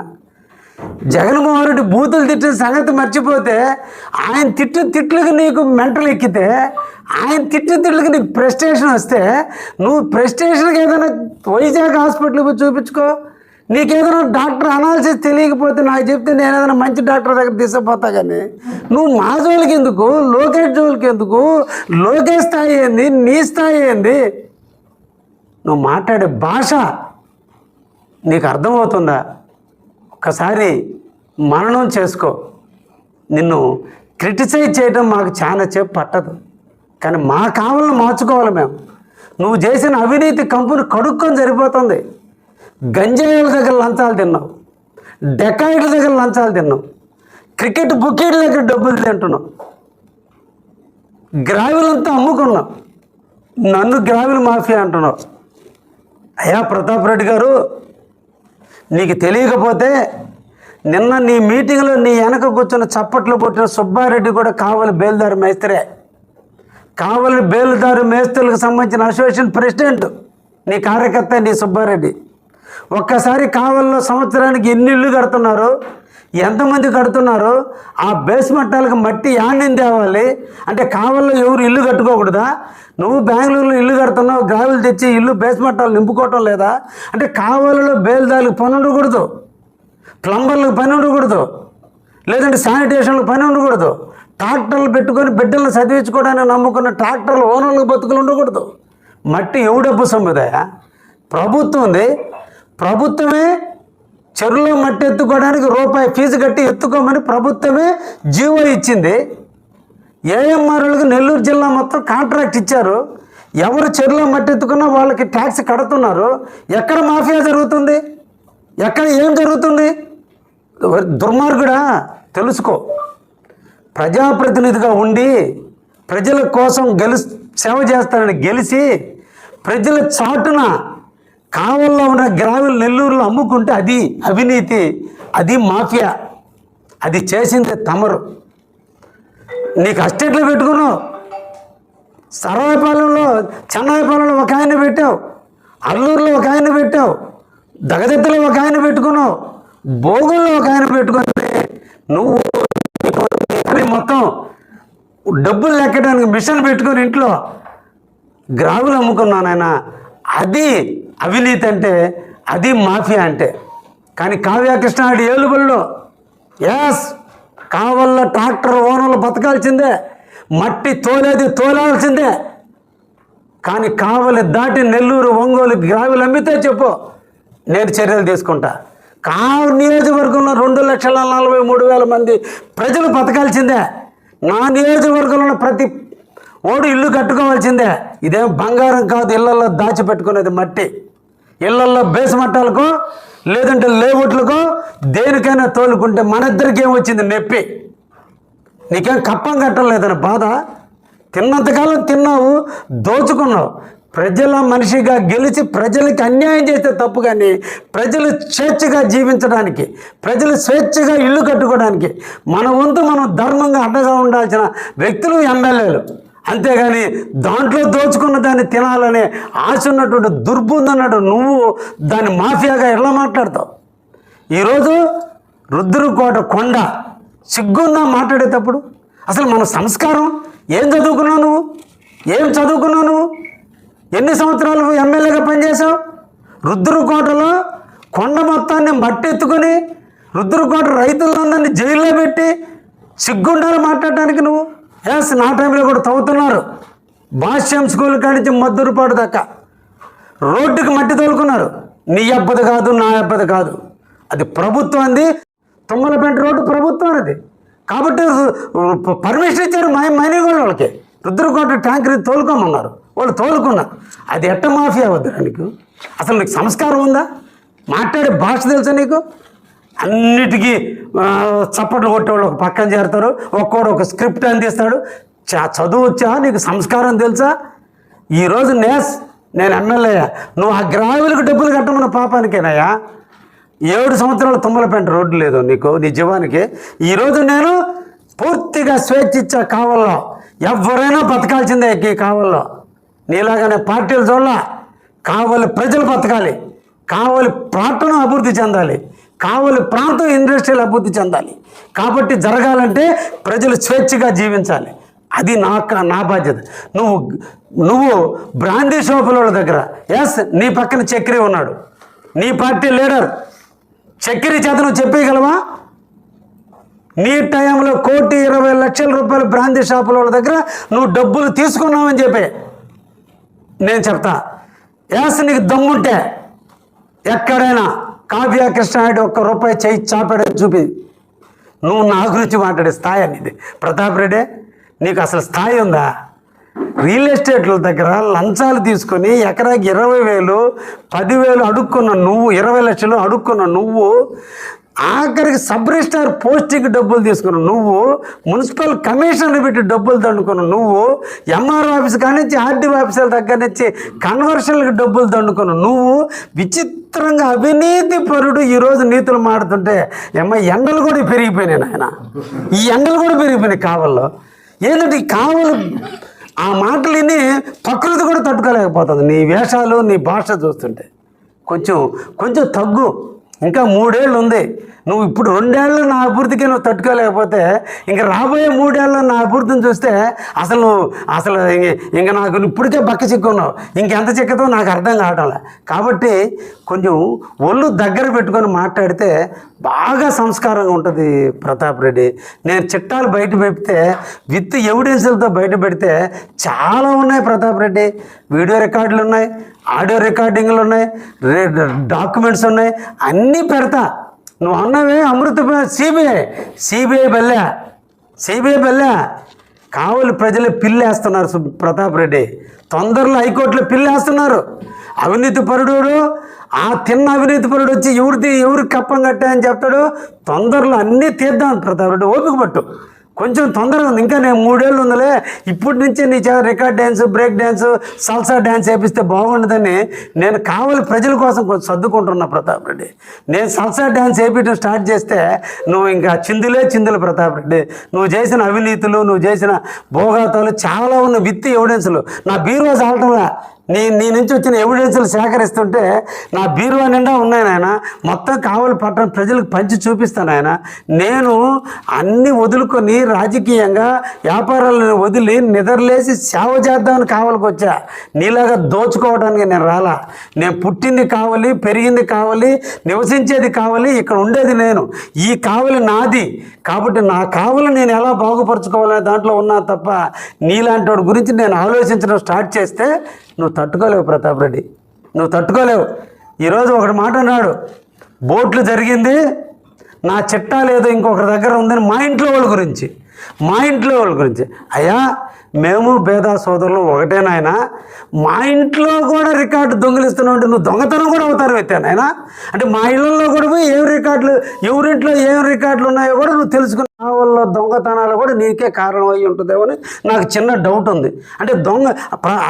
జగన్మోహన్ రెడ్డి బూతులు తిట్టిన సంగతి మర్చిపోతే ఆయన తిట్లకి నీకు మెంటల్ ఎక్కితే, ఆయన తిట్లకి నీకు ప్రెస్టేషన్ వస్తే నువ్వు ప్రెస్టేషన్కి ఏదైనా వైజాగ్ హాస్పిటల్కి పోయి చూపించుకో. నీకేదైనా డాక్టర్ అనాలిసిస్ తెలియకపోతే నాకు చెప్తే నేను ఏదైనా మంచి డాక్టర్ దగ్గర తీసుకుపోతా. కానీ నువ్వు మా జోలికి ఎందుకు, లోకేష్ జోలికి ఎందుకు? లోకేష్ స్థాయి ఏంది, నీ స్థాయి ఏంది? నువ్వు మాట్లాడే భాష నీకు అర్థమవుతుందా? ఒక్కసారి మననం చేసుకో. నిన్ను క్రిటిసైజ్ చేయడం మాకు చాలా చెప్పు పట్టదు, కానీ మా కావాలని మార్చుకోవాలి మేము. నువ్వు చేసిన అవినీతి కంపుని కడుక్కొని సరిపోతుంది. గంజాయిల దగ్గర లంచాలు తిన్నావు, డెకాయిల దగ్గర లంచాలు తిన్నావు, క్రికెట్ బుకీల దగ్గర డబ్బులు తింటున్నావు, గ్రావిల్ అంతా అమ్ముకున్నావు, నన్ను గ్రావిల్ మాఫియా అంటున్నావు. అయ్యా ప్రతాప్ రెడ్డి గారు, నీకు తెలియకపోతే నిన్న నీ మీటింగ్లో నీ వెనక కూర్చొని చప్పట్లు కొట్టిన సుబ్బారెడ్డి కూడా కావలి బేల్దారి మేస్త్రే. కావలి బేల్దారి మేస్త్రులకు సంబంధించిన అసోసియేషన్ ప్రెసిడెంట్ నీ కార్యకర్త నీ సుబ్బారెడ్డి. ఒక్కసారి కావలిలో సంవత్సరానికి ఎన్ని ఇళ్ళు కడుతున్నారు, ఎంతమంది కడుతున్నారు, ఆ బేస్మెంటాలకు మట్టి యాడ్ని తేవాలి అంటే కావలిలో ఎవరు ఇల్లు కట్టుకోకూడదా? నువ్వు బెంగళూరులో ఇల్లు కడుతున్నావు, గ్రావెల్ తెచ్చి ఇల్లు బేస్మెంటాలు నింపుకోవటం లేదా? అంటే కావలిలో బేల్దారులకు పని ఉండకూడదు, ప్లంబర్లకు పని ఉండకూడదు, లేదంటే శానిటేషన్లకు పని ఉండకూడదు, ట్రాక్టర్లు పెట్టుకొని బిడ్డలను చదివించుకోవడానికి నమ్ముకున్న ట్రాక్టర్లు ఓనర్లకు బతుకులు ఉండకూడదు. మట్టి ఎవడబ్బు సొమ్ముదయా? ప్రభుత్వం ఉంది, ప్రభుత్వమే చెరువులో మట్టి ఎత్తుకోవడానికి రూపాయి ఫీజు కట్టి ఎత్తుకోమని ప్రభుత్వమే జీవో ఇచ్చింది. ఏఎంఆర్లకు నెల్లూరు జిల్లా మొత్తం కాంట్రాక్ట్ ఇచ్చారు. ఎవరు చెరువులో మట్టి ఎత్తుకున్నా వాళ్ళకి ట్యాక్స్ కడుతున్నారు. ఎక్కడ మాఫియా జరుగుతుంది, ఎక్కడ ఏం జరుగుతుంది? దుర్మార్గుడా, తెలుసుకో. ప్రజాప్రతినిధిగా ఉండి ప్రజల కోసం సేవ చేస్తానని గెలిచి ప్రజల చాటున కావల్లో ఉన్న గ్రావెల్ నెల్లూరులో అమ్ముకుంటే అది అవినీతి, అది మాఫియా, అది చేసింది తమరు. నీకు అస్టేట్లో పెట్టుకున్నావు, సర్వాయపాలెంలో చెన్నాయపాలెంలో ఒక ఆయన పెట్టావు, అల్లూరులో ఒక ఆయన పెట్టావు, దగదెత్తలో ఒక ఆయన పెట్టుకున్నావు, భోగుల్లో ఒక ఆయన పెట్టుకుని నువ్వు మొత్తం డబ్బులు లెక్కడానికి మిషన్ పెట్టుకొని ఇంట్లో గ్రావులు అమ్ముకున్నాను ఆయన. అది అవినీతి అంటే, అది మాఫియా అంటే. కానీ కావ్య కృష్ణారెడ్డి ఏలుబడిలో ఎస్ కావల్లో ట్రాక్టర్ ఓనర్లు బతకాల్సిందే, మట్టి తోలాల్సిందే. కానీ కావలి దాటి నెల్లూరు ఒంగోలు గ్రావులు అమ్మితే చెప్పు, నేను చర్యలు తీసుకుంటా. నియోజకవర్గంలో 2,43,000 మంది ప్రజలు బతకాల్సిందే. నా నియోజకవర్గంలో ఉన్న ప్రతి ఓడు ఇల్లు కట్టుకోవాల్సిందే. ఇదేం బంగారం కాదు, ఇళ్లలో దాచిపెట్టుకునేది మట్టి. ఇళ్లలో బేస్మట్టాలకో లేదంటే లేఅవుట్లకో దేనికైనా తోలుకుంటే మన ఇద్దరికి ఏమొచ్చింది నొప్పి. నీకేం కప్పం కట్టలేదని బాధ. తిన్నంతకాలం తిన్నావు, దోచుకున్నావు. ప్రజల మనిషిగా గెలిచి ప్రజలకి అన్యాయం చేస్తే తప్పు, కానీ ప్రజలు స్వేచ్ఛగా జీవించడానికి, ప్రజలు స్వేచ్ఛగా ఇల్లు కట్టుకోవడానికి మన వంతు మనం ధర్మంగా అండగా ఉండాల్సిన వ్యక్తులు ఎమ్మెల్యేలు. అంతేగాని దాంట్లో దోచుకున్న దాన్ని తినాలనే ఆశ ఉన్నటువంటి దుర్బుద్ధన్నట్టు నువ్వు దాన్ని మాఫియాగా ఎలా మాట్లాడతావు? ఈరోజు రుద్రకోట కొండ సిగ్గుందా మాట్లాడేటప్పుడు? అసలు మన సంస్కారం ఏం చదువుకున్నావు నువ్వు? ఏం చదువుకున్నావు నువ్వు? ఎన్ని సంవత్సరాలు ఎమ్మెల్యేగా పనిచేసావు? రుద్రకోటలో కొండ మొత్తాన్ని మట్టెత్తుకొని రుద్రకోట రైతులందరినీ జైల్లో పెట్టి సిగ్గుండాలి మాట్లాడటానికి నువ్వు? ఎస్, నా టైంలో కూడా తవ్వుతున్నారు. భాష్యం స్కూల్ కానించి మద్దూరుపాటు దాకా రోడ్డుకి మట్టి తోలుకున్నారు. నీ అబ్బది కాదు, నా అబ్బది కాదు, అది ప్రభుత్వం. అంది తుమ్మలపేట రోడ్డు ప్రభుత్వం అది. కాబట్టి పర్మిషన్ ఇచ్చారు మైనింగ్ వాళ్ళకి. రుద్రకోట ట్యాంకర్ తోలుకోమన్నారు, వాళ్ళు తోలుకున్నారు. అది ఎట్ట మాఫియా వద్దు నీకు? అసలు నీకు సంస్కారం ఉందా? మాట్లాడే భాష తెలుసా నీకు? అన్నిటికీ చప్పట్లు కొట్టేవాళ్ళు ఒక పక్కన చేరుతారు, ఒక్కోడు ఒక స్క్రిప్ట్ అందిస్తాడు. చదువు వచ్చా? నీకు సంస్కారం తెలుసా? ఈరోజు నేను ఎమ్మెల్యే, నువ్వు ఆ గ్రావెలకు డబ్బులు కట్టమన్న పాపానికేనాయా? 7 సంవత్సరాలు తుమ్మలపేట రోడ్డు లేదు నీకు, నీ జీవానికి. ఈరోజు నేను పూర్తిగా స్వేచ్ఛ ఇచ్చా. కావల్లో ఎవరైనా బతకాల్సిందే ఈ కావల్లో. నీలాగానే పార్టీలు చూడాల. కావలి ప్రజలు బతకాలి, కావలి పట్టణం అభివృద్ధి చెందాలి, కావలి ప్రాంతం ఇండస్ట్రియల్ అభివృద్ధి చెందాలి. కాబట్టి జరగాలంటే ప్రజలు స్వేచ్ఛగా జీవించాలి. అది నా బాధ్యత. నువ్వు బ్రాందీ షాపుల దగ్గర, ఎస్, నీ పక్కన చక్రి ఉన్నాడు, నీ పార్టీ లీడర్. చక్రి చేత నువ్వు చెప్పేయగలవా? నీ టైంలో 1,20,00,000 రూపాయలు బ్రాందీ షాపుల వాళ్ళ దగ్గర నువ్వు డబ్బులు తీసుకున్నావని చెప్పి నేను చెప్తా. ఎస్, నీకు దమ్ముంటే ఎక్కడైనా కావ్య కృష్ణారెడ్డి ₹1 చేయి చాపాడని చూపి. నువ్వు నా గురించి మాట్లాడే స్థాయి అనేది ప్రతాప్ రెడ్డి, నీకు అసలు స్థాయి ఉందా? రియల్ ఎస్టేట్ల దగ్గర లంచాలు తీసుకొని ఎకరాకి 20,000, 10,000 అడుక్కున్న నువ్వు, 20 లక్షలు అడుక్కున్న నువ్వు, ఆఖరికి సబ్ రిజిస్ట్రార్ పోస్టింగ్ డబ్బులు తీసుకున్న నువ్వు, మున్సిపల్ కమిషనర్ పెట్టి డబ్బులు దండుకున్న నువ్వు, ఎంఆర్ఓ ఆఫీస్ కానించి ఆర్డీఓ ఆఫీసుల దగ్గర నుంచి కన్వర్షన్లకు డబ్బులు దండుకున్న నువ్వు, విచిత్రంగా అవినీతి పరుడు ఈరోజు నీతులు మాడుతుంటే ఎండలు కూడా పెరిగిపోయినాయి నాయన. ఈ ఎండలు కూడా పెరిగిపోయినాయి కావల్లో. ఏంటంటే ఈ కావలు ఆ మాటలు విని ప్రకృతి కూడా తట్టుకోలేకపోతుంది. నీ వేషాలు, నీ భాష చూస్తుంటే కొంచెం తగ్గు. ఇంకా 3 ఏళ్ళు ఉంది. నువ్వు ఇప్పుడు 2 ఏళ్ళు నా అభివృద్ధికి నువ్వు తట్టుకోలేకపోతే ఇంకా రాబోయే 3 ఏళ్ళు నా అభివృద్ధిని చూస్తే అసలు ఇంకా నాకు ఇప్పటికే బక్క చిక్కున్నావు. ఇంకెంత చిక్కతో నాకు అర్థం కావటంలే. కాబట్టి కొంచెం ఒళ్ళు దగ్గర పెట్టుకొని మాట్లాడితే బాగా సంస్కారంగా ఉంటుంది ప్రతాప్ రెడ్డి. నేను చిట్టాలు బయట పెడితే విత్ ఎవిడెన్స్లతో బయట పెడితే చాలా ఉన్నాయి ప్రతాప్ రెడ్డి. వీడియో రికార్డులు ఉన్నాయి, ఆడియో రికార్డింగ్లు ఉన్నాయి, డాక్యుమెంట్స్ ఉన్నాయి, అన్నీ పెడతా. నువ్వు అన్నవే అమృత సిబిఐ బెల్లె కావలి ప్రజలే పిల్లేస్తున్నారు ప్రతాప్ రెడ్డి. తొందరలో హైకోర్టులో పిల్లేస్తున్నారు. అవినీతి పరుడు, ఆ తిన్న అవినీతి పరుడు వచ్చి ఎవరికి కప్పం కట్టాయని చెప్తాడు. తొందరలో అన్నీ తీద్దాం ప్రతాప్ రెడ్డి, ఓపిక పట్టు. కొంచెం తొందరగా ఉంది. ఇంకా నేను 3 ఏళ్ళు ఉందలే. ఇప్పటి నుంచే నీ record dance, break dance, salsa dance వేపిస్తే బాగుండదని నేను కావాలి ప్రజల కోసం కొంచెం సర్దుకుంటున్నా ప్రతాప్ రెడ్డి. నేను సల్సా డ్యాన్స్ వేపించడం స్టార్ట్ చేస్తే నువ్వు ఇంకా చిందులు ప్రతాప్ రెడ్డి. నువ్వు చేసిన అవినీతులు, నువ్వు చేసిన భోగాతాలు చాలా ఉన్న విత్ ఎవిడెన్స్లు నా బీరువా చాలటంలా. నీ నుంచి వచ్చిన ఎవిడెన్స్లు సేకరిస్తుంటే నా బీరువా నిండా ఉన్నాయి నాయన. మొత్తం కావలి పట్టణ ప్రజలకు పంచి చూపిస్తాను ఆయన. నేను అన్నీ వదులుకొని రాజకీయంగా వ్యాపారాలను వదిలి నిద్రలేసి సేవ చేద్దామని కావలికి వచ్చా. నీలాగా దోచుకోవడానికి నేను రాలా. నేను పుట్టింది కావాలి, పెరిగింది కావాలి, నివసించేది కావాలి, ఇక్కడ ఉండేది నేను. ఈ కావలి నాది. కాబట్టి నా కావలి నేను ఎలా బాగుపరచుకోవాలనే దాంట్లో ఉన్నా తప్ప నీలాంటి వాడి గురించి నేను ఆలోచించడం స్టార్ట్ చేస్తే నువ్వు తట్టుకోలేవు ప్రతాప్ రెడ్డి, నువ్వు తట్టుకోలేవు. ఈరోజు ఒకటి మాట అన్నాడు, బోట్లు జరిగింది, నా చిట్టా లేదు ఇంకొకరి దగ్గర ఉందని మా ఇంట్లో వాళ్ళ గురించి. అయ్యా, మేము భేదా సోదరులు ఒకటేనాయన. మా ఇంట్లో కూడా రికార్డు దొంగిలిస్తున్నావు అంటే నువ్వు దొంగతనం కూడా అవుతారు పెట్టానాయన. అంటే మా ఇళ్ళల్లో కూడా పోయి ఎవరింట్లో ఏం రికార్డులు ఉన్నాయో కూడా నువ్వు తెలుసుకున్నావు. కావల్లో దొంగతనాలు కూడా నీకే కారణం అయి ఉంటుందేమో అని నాకు చిన్న డౌట్ ఉంది. అంటే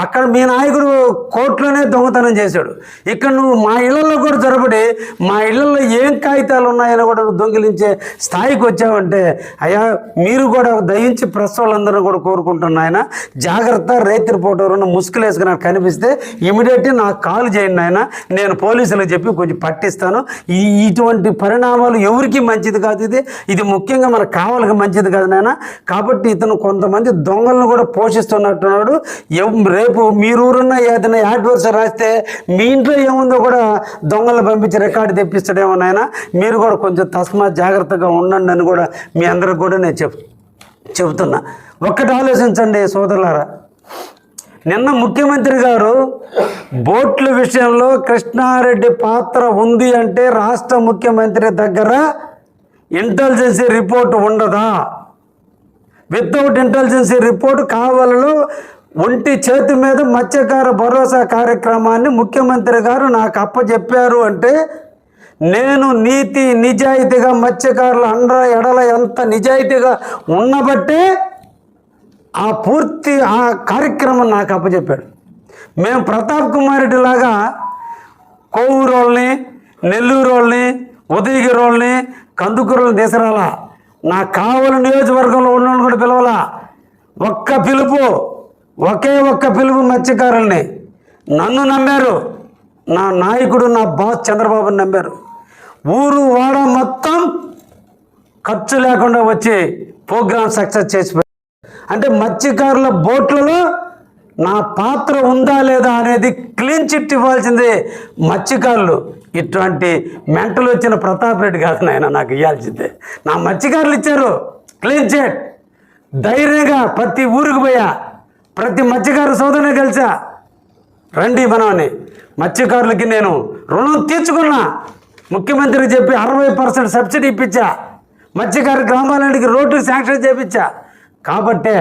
అక్కడ మీ నాయకుడు కోర్టులోనే దొంగతనం చేశాడు, ఇక్కడ నువ్వు మా ఇళ్లలో కూడా జరబడి మా ఇళ్లలో ఏం కాగితాలు ఉన్నాయని కూడా నువ్వు దొంగిలించే స్థాయికి వచ్చావంటే అయ్యా మీరు కూడా దయించి ప్రెస్ వాళ్ళందరూ కూడా కోరుకుంటున్నా ఆయన జాగ్రత్త. రైతు రిపోర్టర్ ఉన్న ముసుగులు వేసుకుని నాకు కనిపిస్తే ఇమీడియట్గా నాకు కాల్ చేయండి ఆయన, నేను పోలీసులకు చెప్పి కొంచెం పట్టిస్తాను. ఇటువంటి పరిణామాలు ఎవరికి మంచిది కాదు. ఇది ముఖ్యంగా మన కావాలకి మంచిది కాదు నాయన. కాబట్టి ఇతను కొంతమంది దొంగలను కూడా పోషిస్తున్నట్టున్నాడు. రేపు మీరూరున్న ఏదైనా యాడ్వర్స్ రాస్తే మీ ఇంట్లో ఏముందో కూడా దొంగలను పంపించి రికార్డు తెప్పిస్తాడేమో నాయన. మీరు కూడా కొంచెం తస్మాత్ జాగ్రత్తగా ఉండండి అని కూడా మీ అందరికి కూడా నేను చెబుతున్నా. ఒక్కటి ఆలోచించండి సోదరులారా, నిన్న ముఖ్యమంత్రి గారు బోట్ల విషయంలో కృష్ణారెడ్డి పాత్ర ఉంది అంటే రాష్ట్ర ముఖ్యమంత్రి దగ్గర ఇంటెలిజెన్సీ రిపోర్ట్ ఉండదా? వితౌట్ ఇంటెలిజెన్సీ రిపోర్ట్ కావాలలో ఒంటి చేతి మీద మత్స్యకార భరోసా కార్యక్రమాన్ని ముఖ్యమంత్రి గారు నాకు అప్పచెప్పారు అంటే నేను నీతి నిజాయితీగా మత్స్యకారుల ఎడల ఎంత నిజాయితీగా ఉన్నబట్టే ఆ కార్యక్రమం నాకు అప్పచెప్పాడు. మేము ప్రతాప్ కుమార్ రెడ్డి లాగా కోవూరు వాళ్ళని, నెల్లూరు వాళ్ళని, ఉదయగిరి వాళ్ళని, కందుకూరులను తీసుకురాలా. నా కావలి నియోజకవర్గంలో ఉన్న కూడా పిలవాలా. ఒకే ఒక్క పిలుపు మత్స్యకారుల్ని. నన్ను నమ్మారు, నా నాయకుడు నా బాస్ చంద్రబాబుని నమ్మారు. ఊరు వాడ మొత్తం ఖర్చు లేకుండా వచ్చి ప్రోగ్రామ్ సక్సెస్ చేసిపోయారు. అంటే మత్స్యకారుల బోట్లలో నా పాత్ర ఉందా లేదా అనేది క్లీన్ చిట్ ఇవ్వాల్సిందే మత్స్యకారులు. ఇటువంటి మెంటలు వచ్చిన ప్రతాప్ రెడ్డి కాదు నాయన నాకు ఇవ్వాల్సిందే. నా మత్స్యకారులు ఇచ్చారు క్లీన్ చిట్. ధైర్యంగా ప్రతి ఊరికి పోయా, ప్రతి మత్స్యకారు సోదరుని కలిసా, రండి మనమని. మత్స్యకారులకి నేను రుణం తీర్చుకున్నా. ముఖ్యమంత్రికి చెప్పి 60% సబ్సిడీ ఇప్పించా. మత్స్యకారు గ్రామాలకి రోడ్డు శాంక్షన్ చేయించా. కాబట్టే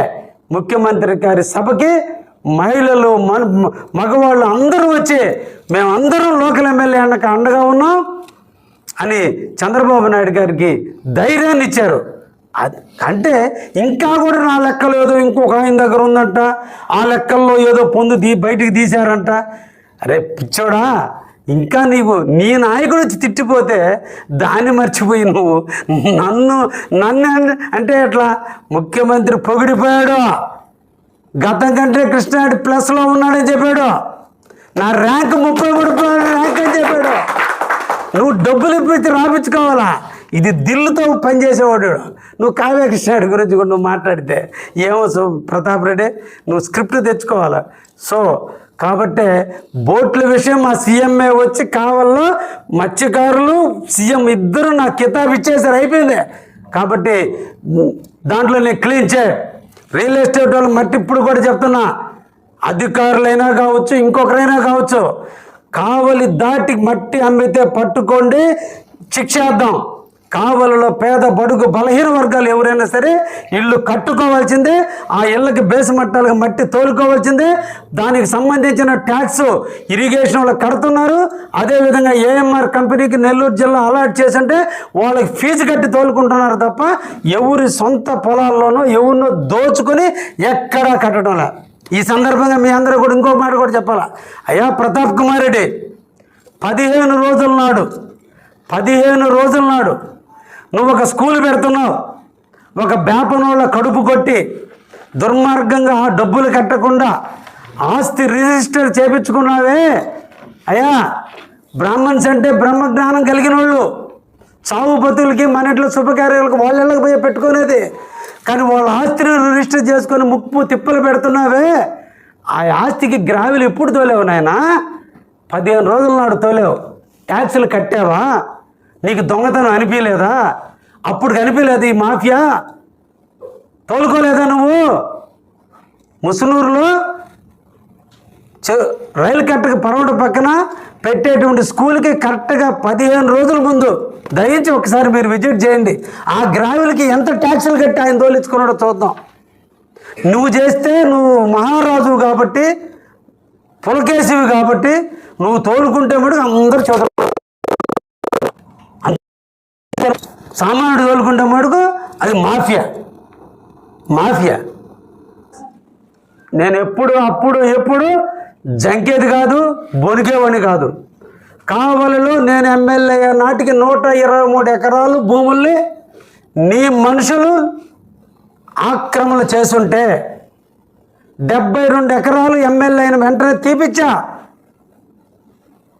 ముఖ్యమంత్రి గారి సభకి మహిళలు మగవాళ్ళు అందరూ వచ్చి మేమందరం లోకల్ ఎమ్మెల్యే అన్నకు అండగా ఉన్నాం అని చంద్రబాబు నాయుడు గారికి ధైర్యాన్ని ఇచ్చారు. అంటే ఇంకా కూడా నా లెక్కలో ఏదో ఇంకొక ఆయన దగ్గర ఉందంట, ఆ లెక్కల్లో ఏదో బయటికి తీశారంట. అరే పిచ్చోడా, ఇంకా నీ నాయకుడు వచ్చి తిట్టిపోతే దాన్ని మర్చిపోయి నువ్వు నన్ను అంటే ఎట్లా? ముఖ్యమంత్రి పొగిడిపోయాడు, గతం కంటే కృష్ణారెడ్డి ప్లస్లో ఉన్నాడని చెప్పాడు. నా ర్యాంక్ 33 ర్యాంక్ అని చెప్పాడు. నువ్వు డబ్బులు ఇప్పించి రాపించుకోవాలా? ఇది దిల్లుతో పనిచేసేవాడు. నువ్వు కావ్య కృష్ణారెడ్డి గురించి కూడా నువ్వు మాట్లాడితే ఏమో ప్రతాప్ రెడ్డి, నువ్వు స్క్రిప్ట్ తెచ్చుకోవాలా. కాబట్టే బోట్ల విషయం మా సీఎంఏ వచ్చి కావాలో మత్స్యకారులు సీఎం ఇద్దరు నా కితాబ్ ఇచ్చేసారు, అయిపోయింది. కాబట్టి దాంట్లో నేను క్లీన్ చేయ. రియల్ ఎస్టేట్ వాళ్ళు మట్టి ఇప్పుడు కూడా చెప్తున్నా, అధికారులైనా కావచ్చు ఇంకొకరైనా కావచ్చు, కావలి దాటి మట్టి అమ్మితే పట్టుకోండి, శిక్షేద్దాం. కావలిలో పేద బడుగు బలహీన వర్గాలు ఎవరైనా సరే ఇల్లు కట్టుకోవాల్సిందే, ఆ ఇళ్ళకి బేస్మట్టాలకు మట్టి తోలుకోవాల్సిందే. దానికి సంబంధించిన ట్యాక్స్ ఇరిగేషన్ వాళ్ళకి కడుతున్నారు. అదేవిధంగా ఏఎంఆర్ కంపెనీకి నెల్లూరు జిల్లా అలాట్ చేసింటే వాళ్ళకి ఫీజు కట్టి తోలుకుంటున్నారు తప్ప ఎవరి సొంత పొలాల్లోనో ఎవరినో దోచుకొని ఎక్కడా కట్టడంలా. ఈ సందర్భంగా మీ అందరూ కూడా ఇంకో మాట కూడా చెప్పాలా. అయ్యా ప్రతాప్ కుమార్ రెడ్డి, 15 రోజుల నాడు నువ్వు ఒక స్కూల్ పెడుతున్నావు, ఒక బేపనోళ్ళ కడుపు కొట్టి దుర్మార్గంగా డబ్బులు కట్టకుండా ఆస్తి రిజిస్టర్ చేయించుకున్నావే. అయ్యా బ్రాహ్మణ్స్ అంటే బ్రహ్మజ్ఞానం కలిగిన వాళ్ళు, చావు బతులకి మన ఇంట్లో శుభకార్యాలకు వాళ్ళకి పోయి పెట్టుకునేది. కానీ వాళ్ళ ఆస్తిని రిజిస్టర్ చేసుకొని ముప్పు తిప్పలు పెడుతున్నావే. ఆ ఆస్తికి గ్రావెలు ఎప్పుడు తోలేవు నాయనా? 15 రోజుల నాడు తోలేవు. ట్యాక్సులు కట్టావా? నీకు దొంగతనం అనిపించలేదా? అప్పుడు కనిపించలేదు ఈ మాఫియా? తోలుకోలేదా నువ్వు? ముసునూరులో రైలు కట్టకు పరవడ పక్కన పెట్టేటువంటి స్కూల్కి కరెక్ట్గా 15 రోజుల ముందు దయించి ఒకసారి మీరు విజిట్ చేయండి. ఆ గ్రావెల్కి ఎంత ట్యాక్సులు కట్టి ఆయన తోలించుకున్నాడో చూద్దాం. నువ్వు చేస్తే నువ్వు మహారాజు కాబట్టి, పులకేశివి కాబట్టి నువ్వు తోలుకుంటే కూడా అందరూ చదువు, సామాన్యుడు తోలుకుంటే మటుకు అది మాఫియా. మాఫియా. నేను ఎప్పుడు జంకేది కాదు, బొనికేవాడిని కాదు. కావలిలో నేను ఎమ్మెల్యే నాటికి 123 ఎకరాలు భూముల్ని నీ మనుషులు ఆక్రమణ చేసుంటే 72 ఎకరాలు ఎమ్మెల్యే అయిన వెంటనే తీపిచ్చా.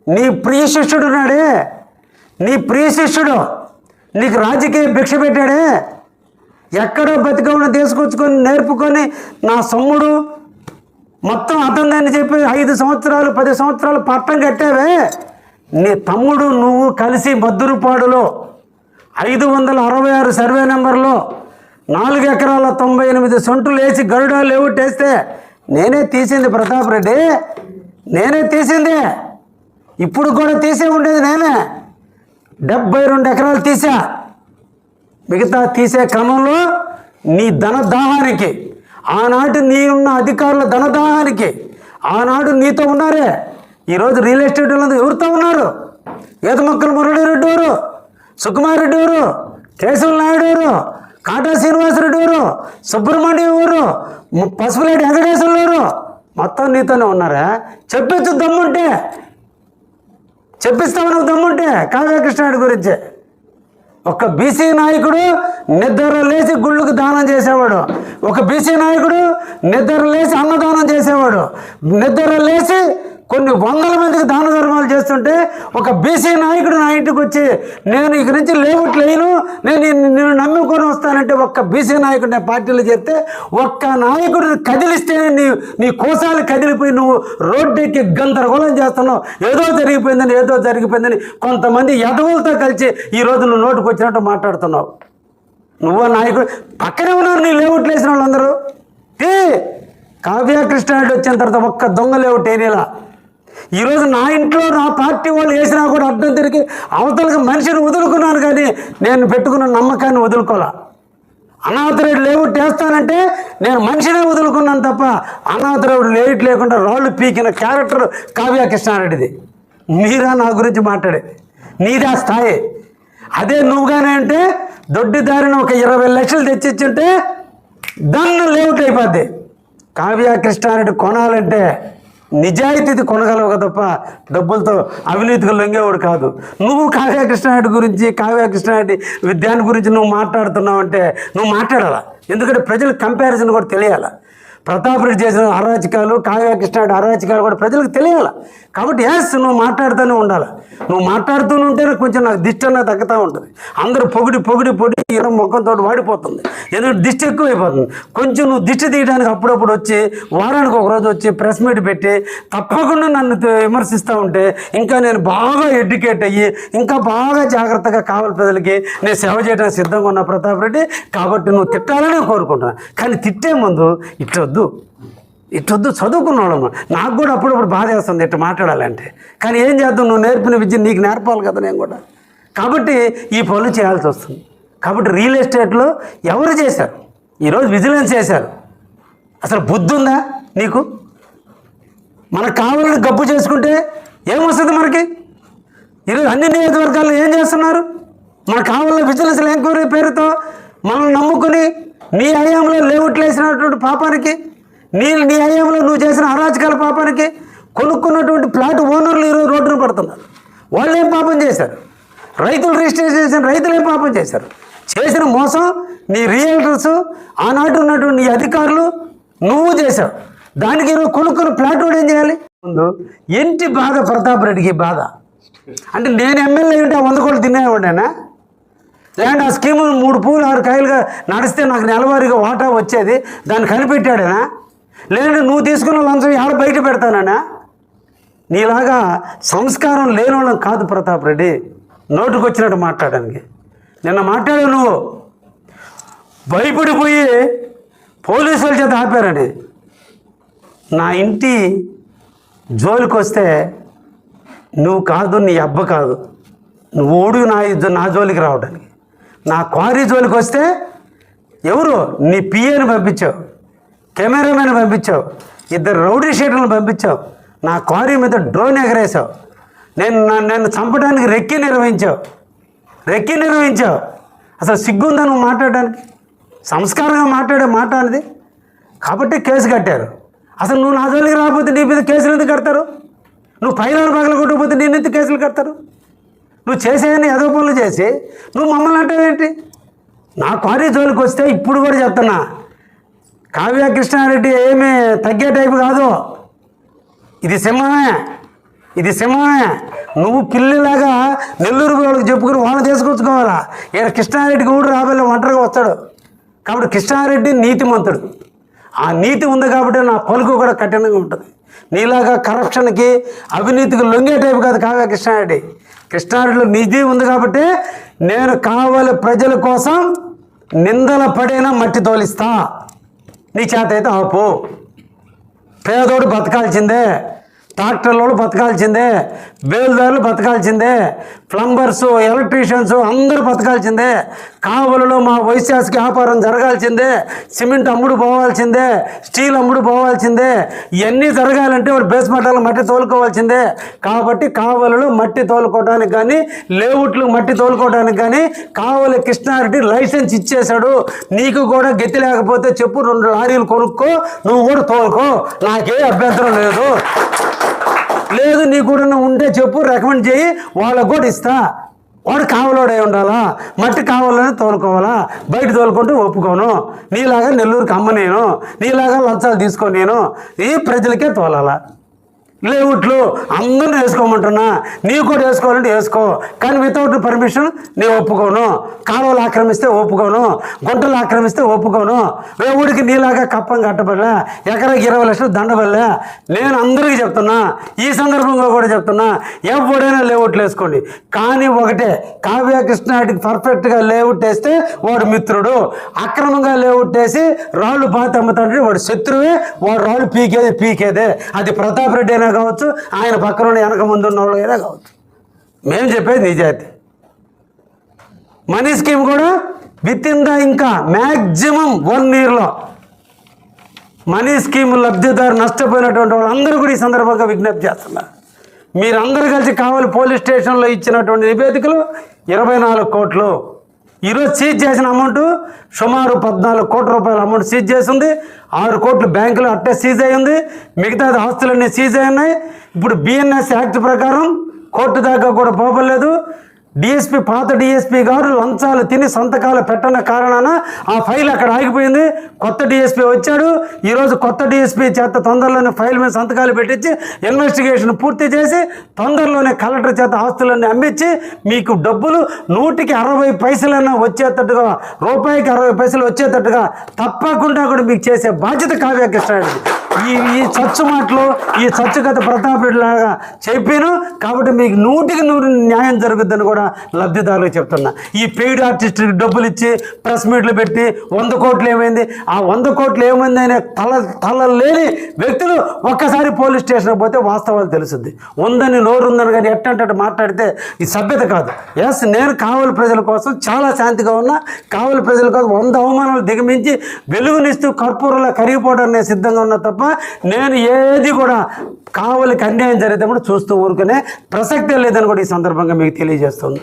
నీ ప్రియ శిష్యుడు ఉన్నాడే, నీ ప్రియ శిష్యుడు నీకు రాజకీయ భిక్ష పెట్టాడే, ఎక్కడో బతికవును తీసుకొచ్చుకొని నేర్పుకొని నా సొమ్ముడు మొత్తం అతనిదని చెప్పి 5 సంవత్సరాలు 10 సంవత్సరాలు పట్టం కట్టావే. నీ తమ్ముడు నువ్వు కలిసి మద్దురుపాడులో 566 సర్వే నెంబర్లో 4 ఎకరాల 98 సెంట్లు వేసి గరుడా లేఅవుట్ వేస్తే నేనే తీసింది ప్రతాప్ రెడ్డి, నేనే తీసింది. ఇప్పుడు కూడా తీసే ఉండేది నేనే. 72 ఎకరాలు తీసా. మిగతా తీసే క్రమంలో నీ ధనదాహానికి, ఆనాటి నీ ఉన్న అధికారుల ధనదాహానికి, ఆనాడు నీతో ఉన్నారే. ఈరోజు రియల్ ఎస్టేట్ వాళ్ళందరూ ఎవరితో ఉన్నారు? ఈతమొక్కల మురళీరెడ్డి ఎవరు, సుకుమార్ రెడ్డి ఎవరు, కేశవ నాయుడు ఎవరు, కాటా శ్రీనివాసరెడ్డి ఎవరు, సుబ్రహ్మణ్యం ఎవరు, పసుపులేటి వెంకటేశ్వర్లు ఎవరు? మొత్తం నీతోనే ఉన్నారా? చెప్పించు దమ్ముంటే, చెప్పిస్తావు నువ్వు దమ్ముంటే. కావ్య కృష్ణారెడ్డి గురించి ఒక బీసీ నాయకుడు నిద్ర లేచి గుళ్ళకు దానం చేసేవాడు, ఒక బీసీ నాయకుడు నిద్ర లేచి అన్నదానం చేసేవాడు, నిద్ర లేచి కొన్ని వందల మందికి దాన ధర్మాలు చేస్తుంటే ఒక బీసీ నాయకుడు నా ఇంటికి వచ్చి నేను ఇక నుంచి లేఅవుట్ లేను, నేను నమ్ముకొని వస్తానంటే ఒక్క బీసీ నాయకుడు నా పార్టీలో చేస్తే ఒక్క నాయకుడిని కదిలిస్తేనే నీ కోసాలు కదిలిపోయి నువ్వు రోడ్డెక్కి గందరగోళం చేస్తున్నావు. ఏదో జరిగిపోయిందని కొంతమంది ఎదవులతో కలిసి ఈరోజు నువ్వు నోటుకు వచ్చినట్టు మాట్లాడుతున్నావు. నువ్వు నాయకుడు పక్కనే ఉన్నారు నీ లేఅవుట్లు వేసిన వాళ్ళందరూ. కావ్య కృష్ణారెడ్డి వచ్చిన తర్వాత ఒక్క దొంగ లేఅవుట్ ఏనేలా. ఈరోజు నా ఇంట్లో నా పార్టీ వాళ్ళు వేసినా కూడా అడ్డం తిరిగి అవతలకి మనిషిని వదులుకున్నాను, కానీ నేను పెట్టుకున్న నమ్మకాన్ని వదులుకోలే. అనాథరేడు లేఅవుట్ వేస్తానంటే నేను మనిషినే వదులుకున్నాను తప్ప అనాథరేడు లేఅవుట్ లేకుండా రాళ్ళు పీకిన క్యారెక్టర్ కావ్య కృష్ణారెడ్డిది. మీరా నా గురించి మాట్లాడేది? నీదా స్థాయి. అదే నువ్వుగానే అంటే దొడ్డిదారిని ఒక 20 లక్షలు తెచ్చిచ్చుంటే దాన్ని లేఅవుట్ అయిపోద్ది. కావ్య కృష్ణారెడ్డి కొనాలంటే నిజాయితీది కొనగలవు తప్ప డబ్బులతో అవినీతికి లొంగేవాడు కాదు. నువ్వు కావ్య కృష్ణారెడ్డి గురించి, కావ్య కృష్ణారెడ్డి విద్యాన్ని గురించి నువ్వు మాట్లాడుతున్నావు అంటే నువ్వు మాట్లాడాలా. ఎందుకంటే ప్రజలకు కంపారిజన్ కూడా తెలియాలా. ప్రతాప్ రెడ్డి చేసిన అరాచకాలు, కావ్య కృష్ణారెడ్డి అరాచకాలు కూడా ప్రజలకు తెలియాలి. కాబట్టి నువ్వు మాట్లాడుతూనే ఉండాలి. నువ్వు మాట్లాడుతూనే ఉంటేనే కొంచెం నాకు దిష్టి అన్నది తగ్గుతూ ఉంటుంది. అందరూ పొగిడి ఇలా ముఖంతో వాడిపోతుంది. ఎందుకంటే దిష్టి ఎక్కువైపోతుంది. కొంచెం నువ్వు దిష్టి తీయడానికి అప్పుడప్పుడు వచ్చి వారానికి ఒకరోజు వచ్చి ప్రెస్ మీట్ పెట్టి తప్పకుండా నన్ను విమర్శిస్తూ ఉంటే ఇంకా నేను బాగా ఎడ్యుకేట్ అయ్యి ఇంకా బాగా జాగ్రత్తగా కావాలి ప్రజలకి నేను సేవ చేయడానికి సిద్ధంగా ఉన్నా ప్రతాప్ రెడ్డి. కాబట్టి నువ్వు తిట్టాలనే కోరుకుంటున్నా. కానీ తిట్టే ముందు ఇట్లొద్దు చదువుకున్న వాళ్ళము. నాకు కూడా అప్పుడప్పుడు బాధ వేస్తుంది ఇట్లా మాట్లాడాలంటే. కానీ ఏం చేద్దాం, నువ్వు నేర్పిన విద్య నీకు నేర్పాలి కదా నేను కూడా. కాబట్టి ఈ పనులు చేయాల్సి వస్తుంది. కాబట్టి రియల్ ఎస్టేట్లో ఎవరు చేశారు? ఈరోజు విజిలెన్స్ చేశారు. అసలు బుద్ధి ఉందా నీకు? మనకు కావాలని గబ్బు చేసుకుంటే ఏమొస్తుంది మనకి? ఈరోజు అన్ని నియోజకవర్గాల్లో ఏం చేస్తున్నారు? మనకు కావాలని విజిలెన్స్ ఎంక్వైరీ పేరుతో మనల్ని నమ్ముకుని నీ హయాంలో లేఅవుట్లు వేసినటువంటి పాపానికి, నీ హయాంలో నువ్వు చేసిన అరాచకాల పాపానికి కొనుక్కున్నటువంటి ప్లాట్ ఓనర్లు ఈరోజు రోడ్డున పడుతున్నారు. వాళ్ళు ఏం పాపం చేశారు? రైతులు రిజిస్టర్ చేసిన రైతులు ఏం పాపం చేశారు? చేసిన మోసం నీ రియల్టర్స్, ఆనాటి ఉన్నటువంటి నీ అధికారులు, నువ్వు చేశావు. దానికి ఈరోజు కొనుక్కున్న ప్లాట్ కూడా ఏం చేయాలి? ముందు ఏంటి బాధ ప్రతాప్ రెడ్డికి? బాధ అంటే నేను ఎమ్మెల్యే ఉంటే 100 కోట్లు తినేవాడినా? లేదంటే ఆ స్కీము 3 పూలు 6 కాయలుగా నడిస్తే నాకు నెలవారీగా వాటా వచ్చేది దాన్ని కనిపెట్టాడనా? లేదంటే నువ్వు తీసుకున్న లంచం ఎవరు బయట పెడతానా? నీలాగా సంస్కారం లేని వాళ్ళం కాదు ప్రతాప్ రెడ్డి నోటుకు వచ్చినట్టు మాట్లాడడానికి. నిన్న మాట్లాడావు, నువ్వు భయపడిపోయి పోలీసుల చేత ఆపారని. నా ఇంటి జోలికి వస్తే నువ్వు కాదు, నీ అబ్బ కాదు, నువ్వు ఓడు నా జోలికి రావడానికి. నా క్వారీ జోలికి వస్తే ఎవరు? నీ పిఏని పంపించావు, కెమెరామెన్ పంపించావు, 2 రౌడీ షీటర్లను పంపించావు, నా క్వారీ మీద డ్రోన్ ఎగరేసావు, నన్ను చంపడానికి రెక్కి నిర్వహించావు. అసలు సిగ్గుందా నువ్వు మాట్లాడడానికి? సంస్కారంగా మాట్లాడే మాట అనేది. కాబట్టి కేసు కట్టారు. అసలు నువ్వు నా జోలికి రాకపోతే నీ మీద కేసులు ఎందుకు కడతారు? నువ్వు పైన పగల కొట్టకపోతే నేను ఎందుకు కేసులు కడతారు? నువ్వు చేసేయని ఏదో పనులు చేసి నువ్వు మమ్మల్ని అంటావేంటి? నా క్వారీ జోలికి వస్తే ఇప్పుడు కూడా చెప్తున్నా, కావ్య కృష్ణారెడ్డి ఏమీ తగ్గే టైపు కాదు. ఇది సింహమే, ఇది సింహమే. నువ్వు పిల్లిలాగా నెల్లూరు వాళ్ళకి చెప్పుకుని వాళ్ళని తీసుకొచ్చుకోవాలా. ఇక్కడ కృష్ణారెడ్డికి ఊడు రాబోయే ఒంటరిగా వస్తాడు. కాబట్టి కృష్ణారెడ్డి నీతిమంతుడు. ఆ నీతి ఉంది కాబట్టి నా పలుకు కూడా కఠినంగా ఉంటుంది. నీలాగా కరప్షన్కి అవినీతికి లొంగే టైపు కాదు కావ్య కృష్ణారెడ్డి. కృష్ణారెడ్డిలో నిధి ఉంది కాబట్టి నేను కావాలి ప్రజల కోసం నిందల పడైనా మట్టి తోలిస్తా. నీ చేత అయితే ఆపు. పేదోడు బతకాల్సిందే, ట్రాక్టర్లోడు బతకాల్సిందే, బేల్దారులు బతకాల్సిందే, ప్లంబర్సు, ఎలక్ట్రీషియన్స్ అందరూ బతకాల్సిందే. కావలలో మా వైశాఖ వ్యాపారం జరగాల్సిందే, సిమెంట్ అమ్ముడు పోవాల్సిందే, స్టీల్ అమ్ముడు పోవాల్సిందే. ఇవన్నీ జరగాలంటే వాడు బేస్ మట్టాలు మట్టి తోలుకోవాల్సిందే. కాబట్టి కావలలో మట్టి తోలుకోవడానికి కానీ, లేఅవుట్లు మట్టి తోలుకోవడానికి కానీ కావలి కృష్ణారెడ్డి లైసెన్స్ ఇచ్చేశాడు. నీకు కూడా గతి లేకపోతే చెప్పు, 2 లారీలు కొనుక్కో, నువ్వు కూడా తోలుకో, నాకే అభ్యంతరం లేదు. లేదు నీ కూడా ఉంటే చెప్పు, రికమెండ్ చేయి, వాళ్ళకు కూడా ఇస్తా. వాడు కావలోడే ఉండాలా, మట్టి కావాలని తోలుకోవాలా. బయట తోలుకుంటూ ఒప్పుకోను. నీలాగా నెల్లూరుకి అమ్మ నేను, నీలాగా లంచాలు తీసుకో నేను. ఈ ప్రజలకే తోలాలా. లేవుట్లు అందరూ వేసుకోమంటున్నా, నీవు కూడా వేసుకోవాలంటే వేసుకో, కానీ వితౌట్ పర్మిషన్ నేను ఒప్పుకోను. కాలువలు ఆక్రమిస్తే ఒప్పుకోను, గుంటలు ఆక్రమిస్తే ఒప్పుకోను. ఊడికి నీలాగా కప్పం కట్టబడలే, ఎకరాకి 20 లక్షలు దండబడలే. నేను అందరికీ చెప్తున్నా, ఈ సందర్భంగా కూడా చెప్తున్నా, ఎవడైనా లేఅవుట్లు వేసుకోండి. కానీ ఒకటే, కావ్య కృష్ణారెడ్డికి పర్ఫెక్ట్గా లేఅవుట్ వేస్తే వాడు మిత్రుడు, అక్రమంగా లేఅవుట్ వేసి రాళ్ళు పాతి అమ్ముతాడంటే వాడు శత్రువే, వాడు రాళ్ళు పీకేదే. అది ప్రతాప్ రెడ్డి అయినా కావచ్చు, ఆయన పక్కన వెనక ముందు ఉన్న వాళ్ళు అయినా కావచ్చు. మేము చెప్పేది నిజాయితీ. మనీ స్కీమ్ కూడా విత్ఇన్గా ఇంకా మ్యాక్సిమం 1 yearలో మనీ స్కీమ్ లబ్ధిదారు నష్టపోయినటువంటి వాళ్ళందరూ కూడా ఈ సందర్భంగా విజ్ఞప్తి చేస్తున్నారు. మీరందరూ కలిసి కావాలి పోలీస్ స్టేషన్లో ఇచ్చినటువంటి నివేదికలు 24 కోట్లు. ఈరోజు సీజ్ చేసిన అమౌంట్ సుమారు 14 కోట్ల రూపాయల అమౌంట్ సీజ్ చేసింది. 6 కోట్లు బ్యాంకులో అట్టే సీజ్ అయ్యింది. మిగతాది ఆస్తులన్నీ సీజ్ అయ్యాయి. ఇప్పుడు బిఎన్ఎస్ యాక్ట్ ప్రకారం కోర్టు దాకా కూడా పోవలేదు. డిఎస్పీ, పాత డిఎస్పీ గారు లంచాలు తిని సంతకాలు పెట్టని కారణాన ఆ ఫైల్ అక్కడ ఆగిపోయింది. కొత్త డిఎస్పీ వచ్చాడు. ఈరోజు కొత్త డిఎస్పీ చేత తొందరలోనే ఫైల్ మీద సంతకాలు పెట్టించి ఇన్వెస్టిగేషన్ పూర్తి చేసి తొందరలోనే కలెక్టర్ చేత ఆస్తులన్నీ అమ్మించి మీకు డబ్బులు 100కి 60 పైసలైనా వచ్చేటట్టుగా, రూపాయికి 60 పైసలు వచ్చేటట్టుగా తప్పకుండా కూడా మీకు చేసే బాధ్యత కావ్య కృష్ణారెడ్డి. ఈ చచ్చు మాటలు, ఈ చచ్చు కథ ప్రతాప్ రెడ్డి లాగా చెప్పాను కాబట్టి మీకు 100కి 100 న్యాయం జరుగుద్దని కూడా లబ్ధిదారులకు చెప్తున్నా. ఈ పెయిడ్ ఆర్టిస్టులకు డబ్బులు ఇచ్చి ప్రెస్ మీట్లు పెట్టి 100 కోట్లు ఏమైంది, ఆ 100 కోట్లు ఏమైంది అనే తల లేని వ్యక్తులు ఒక్కసారి పోలీస్ స్టేషన్కి పోతే వాస్తవాలు తెలుస్తుంది. ఉందని నోరు ఉందని కానీ ఎట్టంటే మాట్లాడితే ఈ సభ్యత కాదు. ఎస్, నేను కావలి ప్రజల కోసం చాలా శాంతిగా ఉన్నా. కావలి ప్రజల కోసం 100 అవమానాలు దిగమించి వెలుగునిస్తూ కర్పూరంలో కరిగిపోవడానికి సిద్ధంగా ఉన్నా తప్ప నేను ఏది కూడా కావలికి అన్యాయం జరిగితే కూడా చూస్తూ ఊరుకునే ప్రసక్తే లేదని కూడా ఈ సందర్భంగా మీకు తెలియజేస్తుంది.